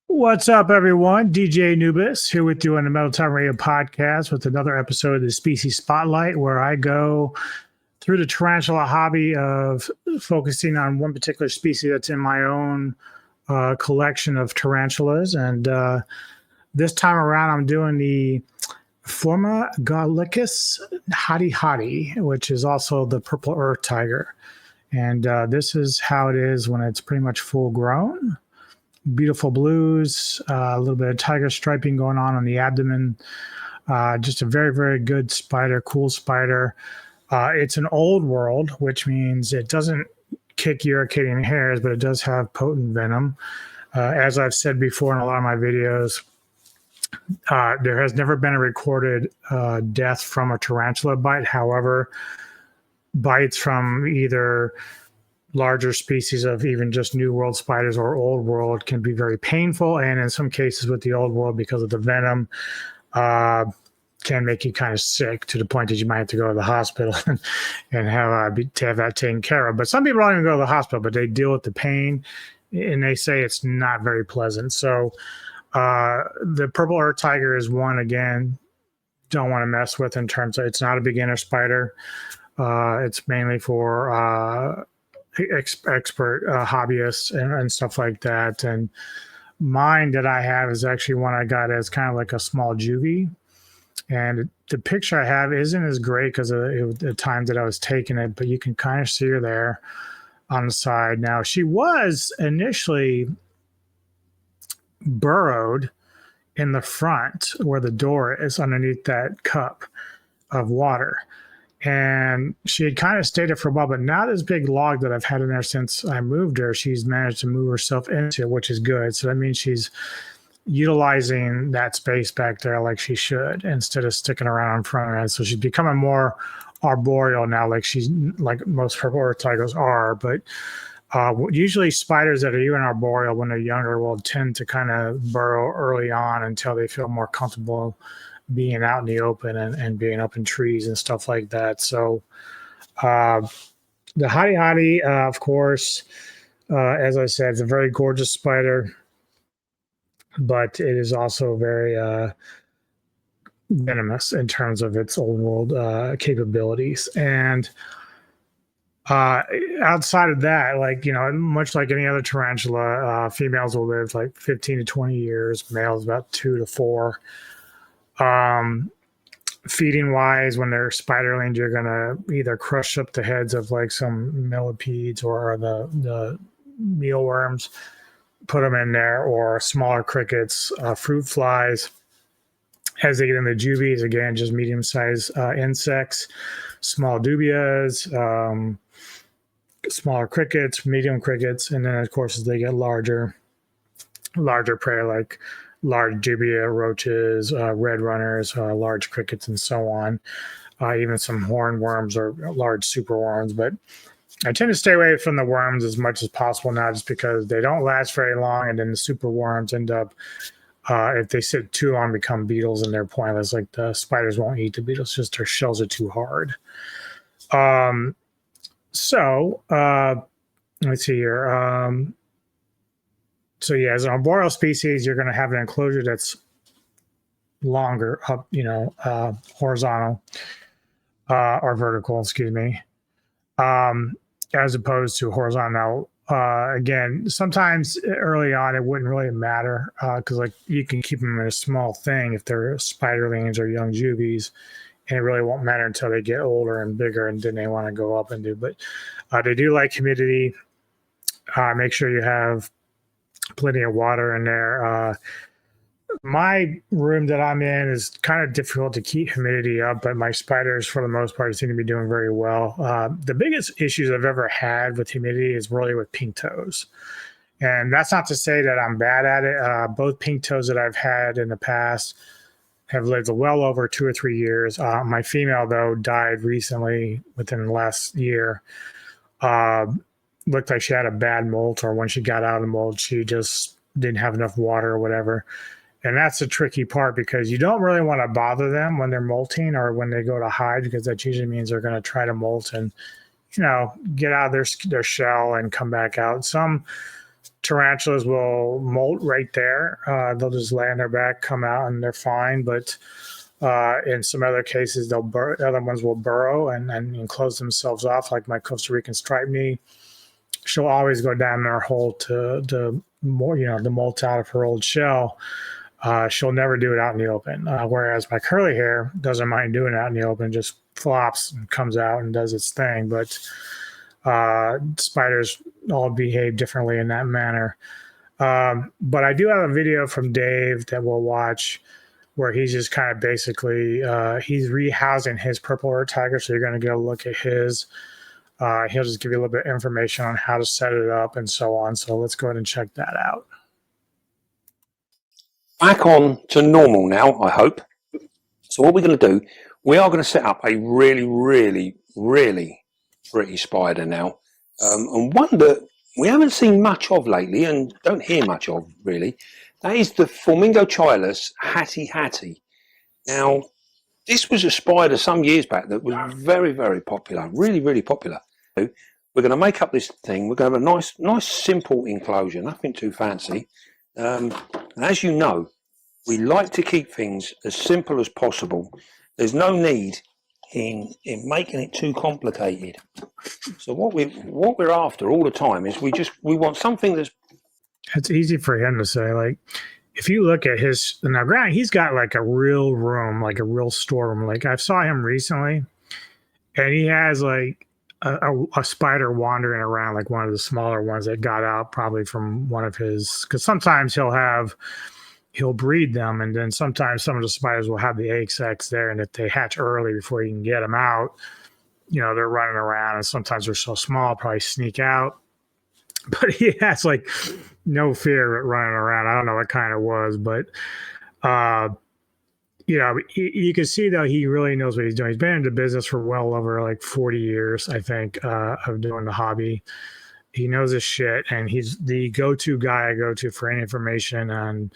What's up, everyone? DJ Nubis here with you on the Metal Time Radio podcast with another episode of the Species Spotlight, where I go through the tarantula hobby of focusing on one particular species that's in my own collection of tarantulas. And this time around, I'm doing the Phormingochilus Hati Hati, which is also the purple earth tiger. And this is how it is when it's pretty much full grown. Beautiful blues, a little bit of tiger striping going on the abdomen. Just a very, very good spider, cool spider. It's an old world, which means it doesn't kick irritating hairs, but it does have potent venom. As I've said before in a lot of my videos, there has never been a recorded death from a tarantula bite. However, bites from either larger species of even just New World spiders or Old World can be very painful. And in some cases with the Old World, because of the venom, can make you kind of sick to the point that you might have to go to the hospital and have that taken care of. But some people don't even go to the hospital, but they deal with the pain, and they say it's not very pleasant. So the purple earth tiger is one, again, don't want to mess with in terms of it's not a beginner spider. It's mainly for expert hobbyists and stuff like that. And mine that I have is actually one I got as kind of like a small juvie. And the picture I have isn't as great because of the time that I was taking it, but you can kind of see her there on the side. Now, she was initially burrowed in the front where the door is underneath that cup of water. And she had kind of stayed there for a while, but now this big log that I've had in there since I moved her, she's managed to move herself into it, which is good. So that means she's utilizing that space back there like she should instead of sticking around in front of it. So she's becoming more arboreal now, like most purple earth tigers are. But usually spiders that are even arboreal when they're younger will tend to kind of burrow early on until they feel more comfortable being out in the open and being up in trees and stuff like that. So the Hati Hati, of course, as I said, it's a very gorgeous spider, but it is also very venomous in terms of its old world capabilities. And outside of that, much like any other tarantula, females will live like 15 to 20 years, males about 2 to 4. Feeding wise, when they're spiderling, you're gonna either crush up the heads of like some millipedes or the mealworms, put them in there, or smaller crickets, fruit flies. As they get into juvies, again, just medium-sized insects, small dubias, smaller crickets, medium crickets, and then of course as they get larger prey like large dubia, roaches, red runners, large crickets, and so on. Even some hornworms or large superworms. But I tend to stay away from the worms as much as possible now, just because they don't last very long, and then the superworms end up, if they sit too long, become beetles, and they're pointless. Like the spiders won't eat the beetles; just their shells are too hard. So let's see here. So yeah, as an arboreal species, you're going to have an enclosure that's longer up, horizontal or vertical, excuse me, as opposed to horizontal. Again, sometimes early on it wouldn't really matter because like you can keep them in a small thing if they're spiderlings or young juvies, and it really won't matter until they get older and bigger, and then they want to go up and do. But they do like humidity. Make sure you have plenty of water in there. My room that I'm in is kind of difficult to keep humidity up, but my spiders, for the most part, seem to be doing very well. The biggest issues I've ever had with humidity is really with pink toes. And that's not to say that I'm bad at it. Both pink toes that I've had in the past have lived well over 2 or 3 years. My female, though, died recently within the last year. Looked like she had a bad molt, or when she got out of the molt, she just didn't have enough water or whatever. And that's the tricky part, because you don't really want to bother them when they're molting or when they go to hide, because that usually means they're going to try to molt and, get out of their shell and come back out. Some tarantulas will molt right there. They'll just lay on their back, come out, and they're fine. But in some other cases, other ones will burrow and enclose themselves off, like my Costa Rican striped knee. She'll always go down in her hole to more, to molt out of her old shell. She'll never do it out in the open. Whereas my curly hair doesn't mind doing it out in the open, just flops and comes out and does its thing. But spiders all behave differently in that manner. But I do have a video from Dave that we'll watch where he's just kind of basically, he's rehousing his purple earth tiger. So you're going to get a look at his. He'll just give you a little bit of information on how to set it up and so on. So let's go ahead and check that out. Back on to normal now, I hope. So what we're going to do, we are going to set up a really, really, really pretty spider now. And one that we haven't seen much of lately and don't hear much of really. That is the Phormingochilus Hati Hati. Now, this was a spider some years back that was very, very popular, really, really popular. We're going to make up this thing. We're going to have a nice, simple enclosure, nothing too fancy. And as you know, we like to keep things as simple as possible. There's no need in making it too complicated. So what we're after all the time is we want something that's. It's easy for him to say, like, if you look at his, now granted, he's got like a real room, like a real storeroom. Like I saw him recently and he has like a spider wandering around, like one of the smaller ones that got out probably from one of his, because sometimes he'll breed them, and then sometimes some of the spiders will have the egg sacs there, and if they hatch early before you can get them out, they're running around, and sometimes they're so small, probably sneak out. But he has like no fear running around. I don't know what kind it was, but you can see though he really knows what he's doing. He's been in the business for well over like 40 years, I think, of doing the hobby. He knows his shit, and he's the go-to guy I go to for any information on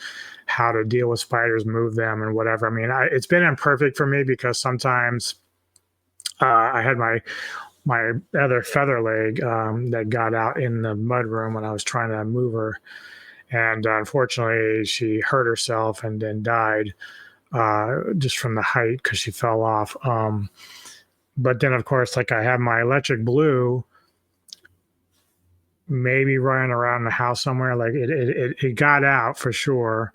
how to deal with spiders, move them, and whatever. I mean, it's been imperfect for me because sometimes I had my other feather leg that got out in the mud room when I was trying to move her, and unfortunately she hurt herself and then died just from the height because she fell off. But then of course, like I have my electric blue maybe running around the house somewhere. Like it got out for sure,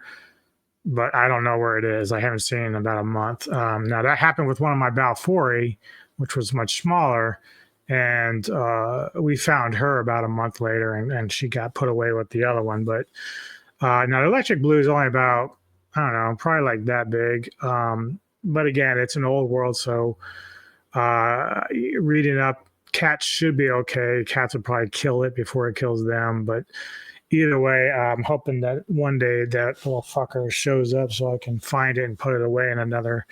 but I don't know where it is. I haven't seen it in about a month. Now that happened with one of my Balfouri, which was much smaller, and we found her about a month later, and she got put away with the other one. But now the electric blue is only about, I don't know, probably like that big. But again, it's an old world, so reading up, cats should be okay. Cats would probably kill it before it kills them. But either way, I'm hoping that one day that little fucker shows up so I can find it and put it away in another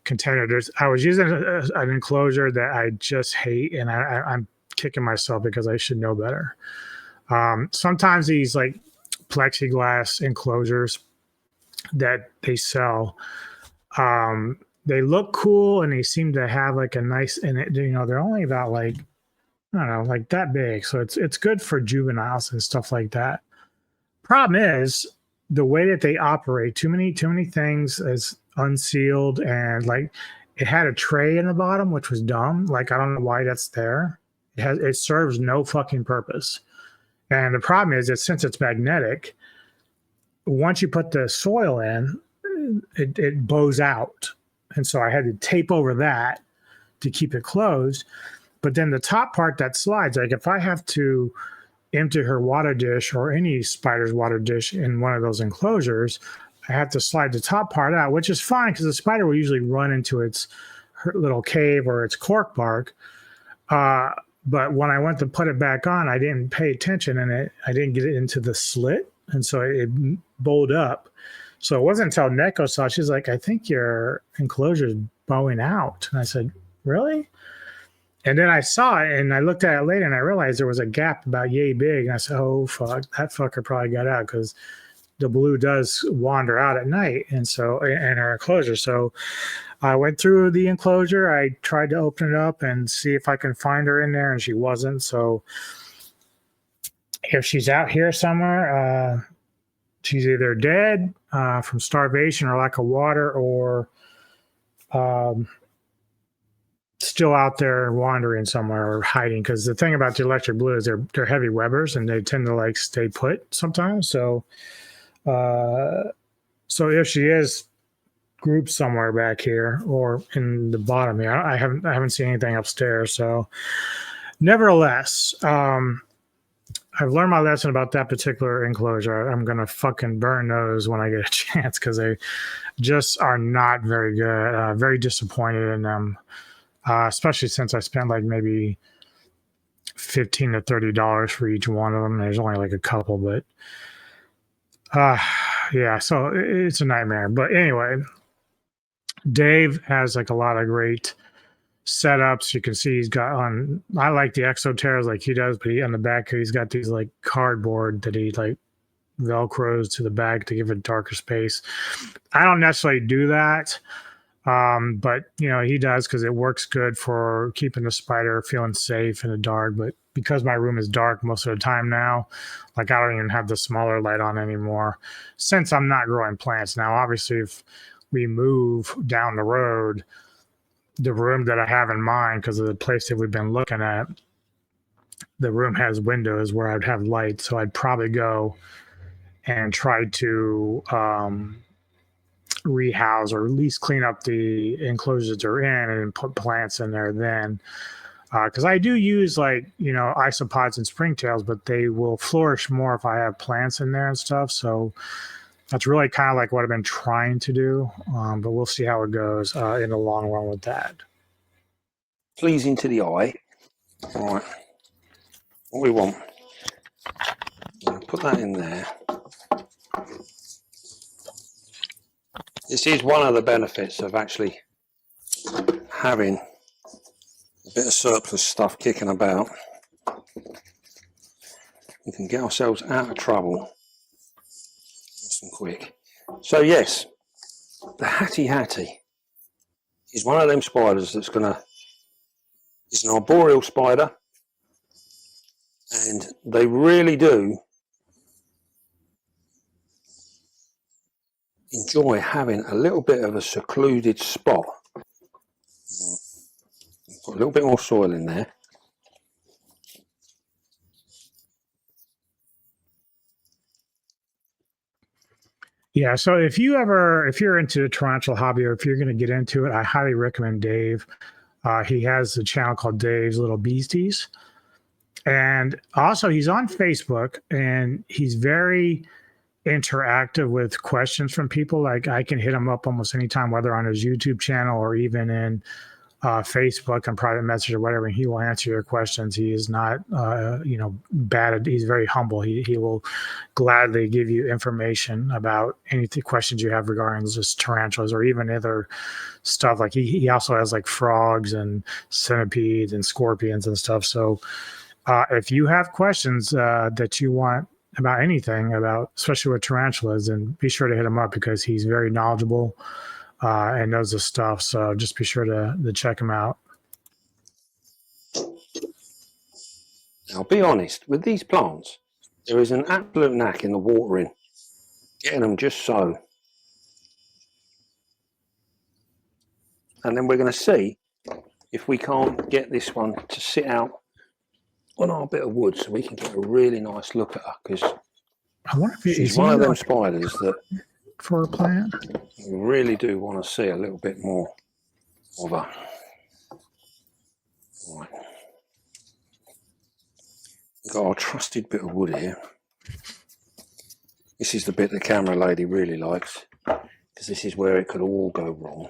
container. I was using an enclosure that I just hate, and I'm kicking myself because I should know better. Sometimes these like plexiglass enclosures that they sell, they look cool and they seem to have like a nice, and they're only about like, I don't know, like that big. So it's good for juveniles and stuff like that. Problem is the way that they operate, too many things is unsealed, and like it had a tray in the bottom, which was dumb. Like I don't know why that's there. It serves no fucking purpose. And the problem is that since it's magnetic, once you put the soil in, it bows out. And so I had to tape over that to keep it closed. But then the top part that slides, like if I have to empty her water dish or any spider's water dish in one of those enclosures, I have to slide the top part out, which is fine because the spider will usually run into her little cave or its cork bark. But when I went to put it back on, I didn't pay attention, and I didn't get it into the slit, and so it bowed up. So it wasn't until Neko saw, she's like, I think your enclosure is bowing out. And I said, really? And then I saw it, and I looked at it later, and I realized there was a gap about yay big. And I said, oh, fuck, that fucker probably got out because the blue does wander out at night, and so in her enclosure. So I went through the enclosure. I tried to open it up and see if I can find her in there, and she wasn't. So If she's out here somewhere, she's either dead from starvation or lack of water, or um, still out there wandering somewhere or hiding. Because the thing about the electric blue is they're heavy webbers and they tend to like stay put sometimes. So if she is grouped somewhere back here or in the bottom here, I haven't seen anything upstairs. So nevertheless, I've learned my lesson about that particular enclosure. I'm gonna fucking burn those when I get a chance because they just are not very good. Very disappointed in them, especially since I spent like maybe $15 to $30 for each one of them. There's only like a couple, but yeah, so it's a nightmare. But anyway, Dave has like a lot of great setups. You can see he's got on. I like the exoteras like he does, but on the back here he's got these like cardboard that he like velcros to the back to give it darker space. I don't necessarily do that, but you know he does because it works good for keeping the spider feeling safe in the dark. But because my room is dark most of the time now, like I don't even have the smaller light on anymore since I'm not growing plants now. Obviously, if we move down the road, the room that I have in mind, because of the place that we've been looking at, the room has windows where I'd have light. So I'd probably go and try to rehouse or at least clean up the enclosures they're in and put plants in there then. Because I do use like, you know, isopods and springtails, but they will flourish more if I have plants in there and stuff. So that's really kind of like what I've been trying to do, but we'll see how it goes in the long run with that. Pleasing to the eye. All right. What we want. Put that in there. This is one of the benefits of actually having a bit of surplus stuff kicking about. We can get ourselves out of trouble nice and quick. So yes, the Hati Hati is one of them spiders that's it's an arboreal spider, and they really do enjoy having a little bit of a secluded spot. Put a little bit more soil in there. Yeah, so if you're into the tarantula hobby or if you're going to get into it, I highly recommend Dave. He has a channel called Dave's Little Beasties. And also he's on Facebook and he's very interactive with questions from people. Like I can hit him up almost anytime, whether on his YouTube channel or even in Facebook and private message or whatever, and he will answer your questions. He is not, bad. He's very humble. He will gladly give you information about any questions you have regarding just tarantulas or even other stuff. Like he also has like frogs and centipedes and scorpions and stuff. So if you have questions that you want about anything, especially with tarantulas, then be sure to hit him up because he's very knowledgeable and knows the stuff. So just be sure to check him out. Now, be honest, with these plants, there is an absolute knack in the watering, getting them just so. And then we're going to see if we can't get this one to sit out on our bit of wood so we can get a really nice look at her, because she's one of them spiders that for a plant we really do want to see a little bit more of her. Right. We've got our trusted bit of wood here. This is the bit the camera lady really likes, because this is where it could all go wrong.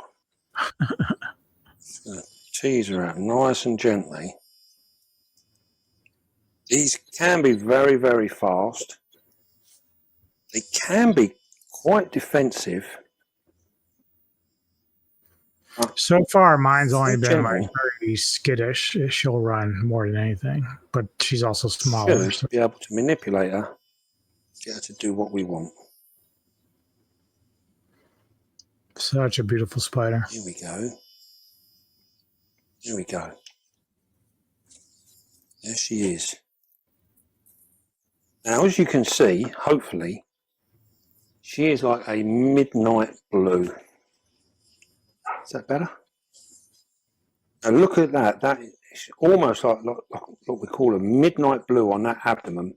Just going to tease her out nice and gently. These can be very, very fast. They can be quite defensive. So far, mine's only been like very skittish. She'll run more than anything, but she's also smaller. Should be able to manipulate her, get her to do what we want. Such a beautiful spider. Here we go. Here we go. There she is. Now, as you can see, hopefully, she is like a midnight blue. Is that better? And look at that. That is almost like what we call a midnight blue on that abdomen.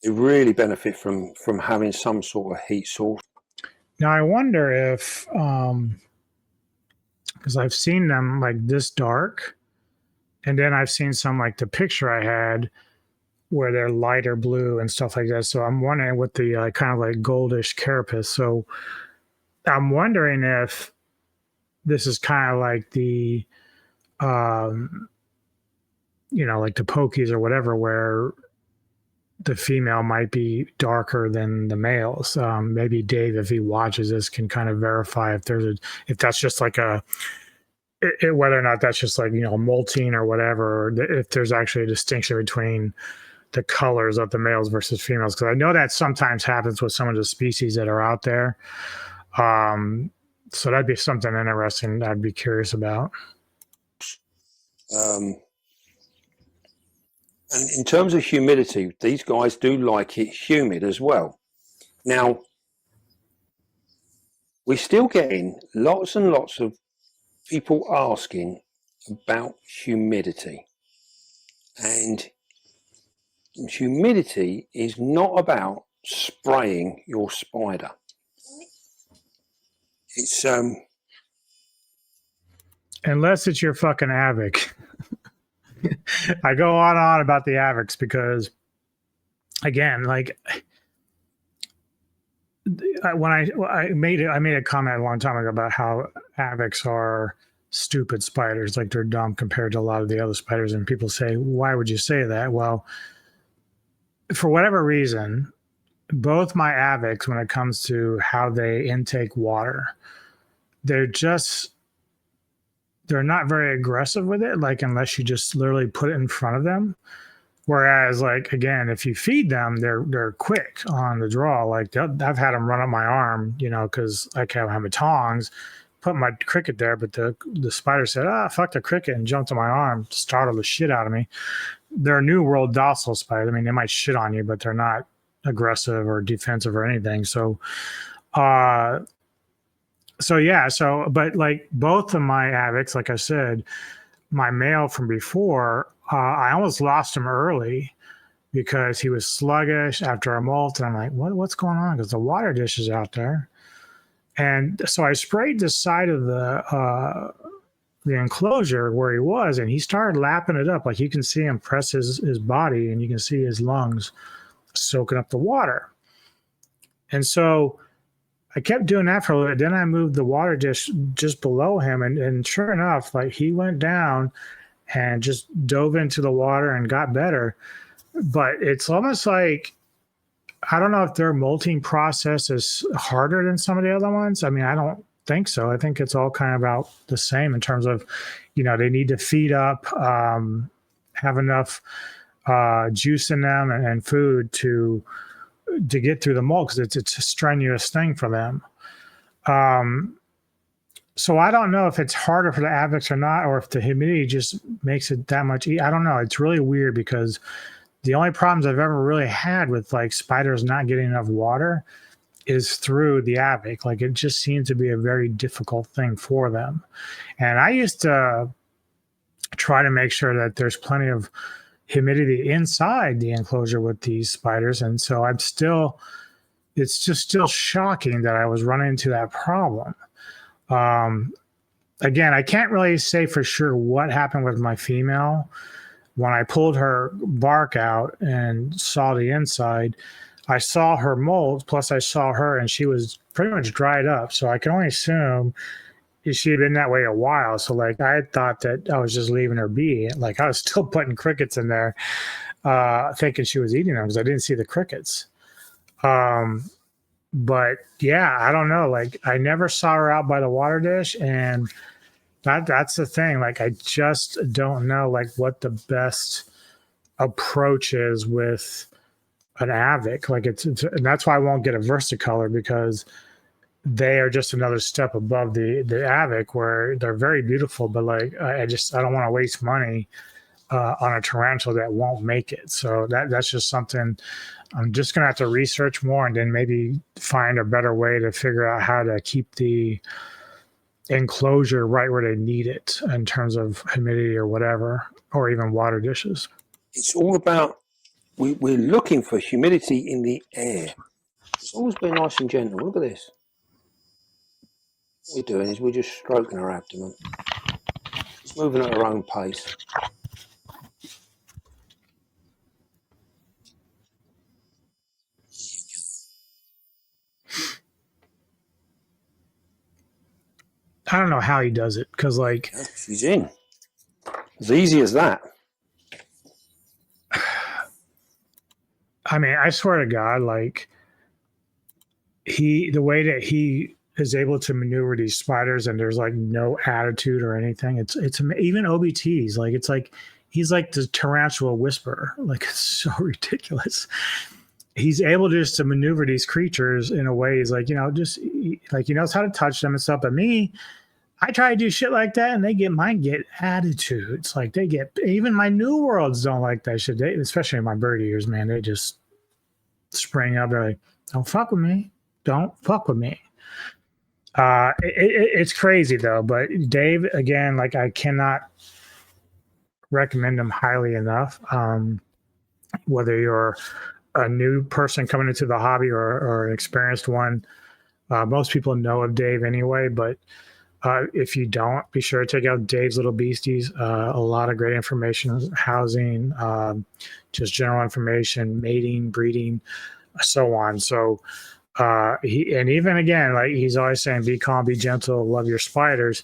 They really benefit from having some sort of heat source. Now I wonder if, because I've seen them like this dark, and then I've seen some like the picture I had where they're lighter blue and stuff like that. So I'm wondering with the kind of like goldish carapace. So I'm wondering if this is kind of like the, like the pokies or whatever, where the female might be darker than the males. Maybe Dave, if he watches this, can kind of verify if that's just like whether or not that's just like, molting or whatever, or if there's actually a distinction between the colors of the males versus females. Because I know that sometimes happens with some of the species that are out there. So that'd be something interesting I'd be curious about. And in terms of humidity, these guys do like it humid as well. Now, we're still getting lots and lots of people asking about humidity. And humidity is not about spraying your spider. It's unless it's your fucking Avic. I go on and on about the Avics because, again, like when I made a comment a long time ago about how Avics are stupid spiders, like they're dumb compared to a lot of the other spiders, and people say, why would you say that? Well, for whatever reason, both my Avics, when it comes to how they intake water, they're not very aggressive with it, like unless you just literally put it in front of them. Whereas, like, again, if you feed them, they're quick on the draw. Like I've had them run up my arm, because I can't have my tongs, put my cricket there, but the spider said, fuck the cricket, and jumped on my arm, startled the shit out of me. They're New World docile spiders. I mean, they might shit on you, but they're not aggressive or defensive or anything. So, but like both of my Avics, like I said, my male from before, I almost lost him early because he was sluggish after a molt. And I'm like, what's going on? Because the water dish is out there. And so I sprayed the side of the enclosure where he was, and he started lapping it up. Like you can see him press his body, and you can see his lungs soaking up the water. And so I kept doing that for a little bit. Then I moved the water dish just below him, and sure enough, like he went down and just dove into the water and got better. But it's almost like, I don't know if their molting process is harder than some of the other ones. I mean, I don't think so. I think it's all kind of about the same in terms of, they need to feed up, have enough juice in them and food to get through the molt, because it's a strenuous thing for them. So I don't know if it's harder for the Avics or not, or if the humidity just makes it that much. I don't know. It's really weird because the only problems I've ever really had with like spiders not getting enough water is through the Avic. Like it just seems to be a very difficult thing for them. And I used to try to make sure that there's plenty of humidity inside the enclosure with these spiders. And so it's just still shocking that I was running into that problem. Again, I can't really say for sure what happened with my female. When I pulled her bark out and saw the inside, I saw her molt, plus I saw her, and she was pretty much dried up. So I can only assume she had been that way a while. So like I had thought that I was just leaving her be. Like I was still putting crickets in there, thinking she was eating them because I didn't see the crickets. But yeah, I don't know. Like I never saw her out by the water dish, and that's the thing. Like I just don't know like what the best approach is with an Avic. Like it's and that's why I won't get a versicolor, because they are just another step above the Avic, where they're very beautiful, but like I don't want to waste money on a tarantula that won't make it. So that's just something I'm just going to have to research more and then maybe find a better way to figure out how to keep the enclosure right where they need it in terms of humidity or whatever, or even water dishes. It's all about, we're looking for humidity in the air. It's always been nice and gentle. Look at this. What we're doing is we're just stroking her abdomen. She's moving at her own pace. I don't know how he does it because, like, Yeah, she's in. As easy as that. I mean, I swear to God, like, the way that he is able to maneuver these spiders and there's like no attitude or anything. It's even OBTs. Like, it's like he's like the tarantula whisperer. Like, it's so ridiculous. He's able just to maneuver these creatures in a way. He's like, just like he knows how to touch them and stuff. But me, I try to do shit like that, and they get attitudes. Like, they get, even my new worlds don't like that shit. Especially my bird ears, man. They just spring up. They're like, don't fuck with me. Don't fuck with me. It's crazy though. But Dave, again, like, I cannot recommend him highly enough. Whether you're a new person coming into the hobby or an experienced one, most people know of Dave anyway, but if you don't, be sure to check out Dave's Little Beasties. A lot of great information, housing, just general information, mating, breeding, so on. So even again, like he's always saying, be calm, be gentle, love your spiders,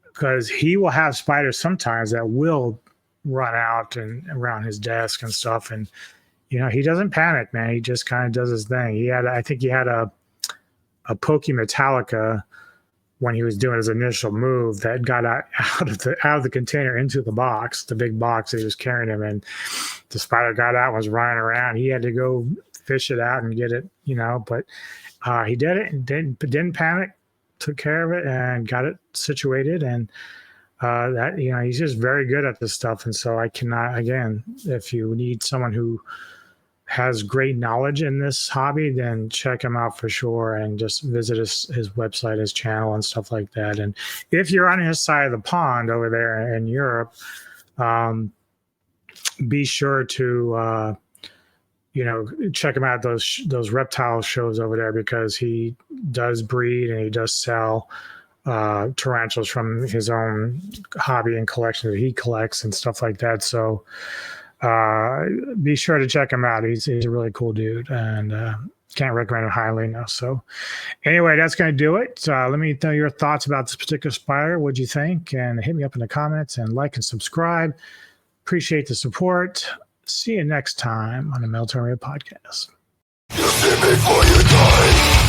because he will have spiders sometimes that will run out and around his desk and stuff. And, he doesn't panic, man. He just kind of does his thing. I think he had a Poke Metallica when he was doing his initial move that got out of the container into the box, the big box that he was carrying him in. The spider got out and was running around. He had to go fish it out and get it, but he did it and didn't panic, took care of it and got it situated. And that, he's just very good at this stuff. And so I cannot, again, if you need someone who has great knowledge in this hobby, then check him out for sure and just visit his website, his channel and stuff like that. And if you're on his side of the pond over there in Europe, be sure to check him out those reptile shows over there, because he does breed and he does sell tarantulas from his own hobby and collection that he collects and stuff like that. So be sure to check him out. He's a really cool dude, and can't recommend him highly enough. So anyway, that's going to do it. Let me know your thoughts about this particular spider. What'd you think? And hit me up in the comments and like and subscribe. Appreciate the support. See you next time on the Military Podcast. You see before you die.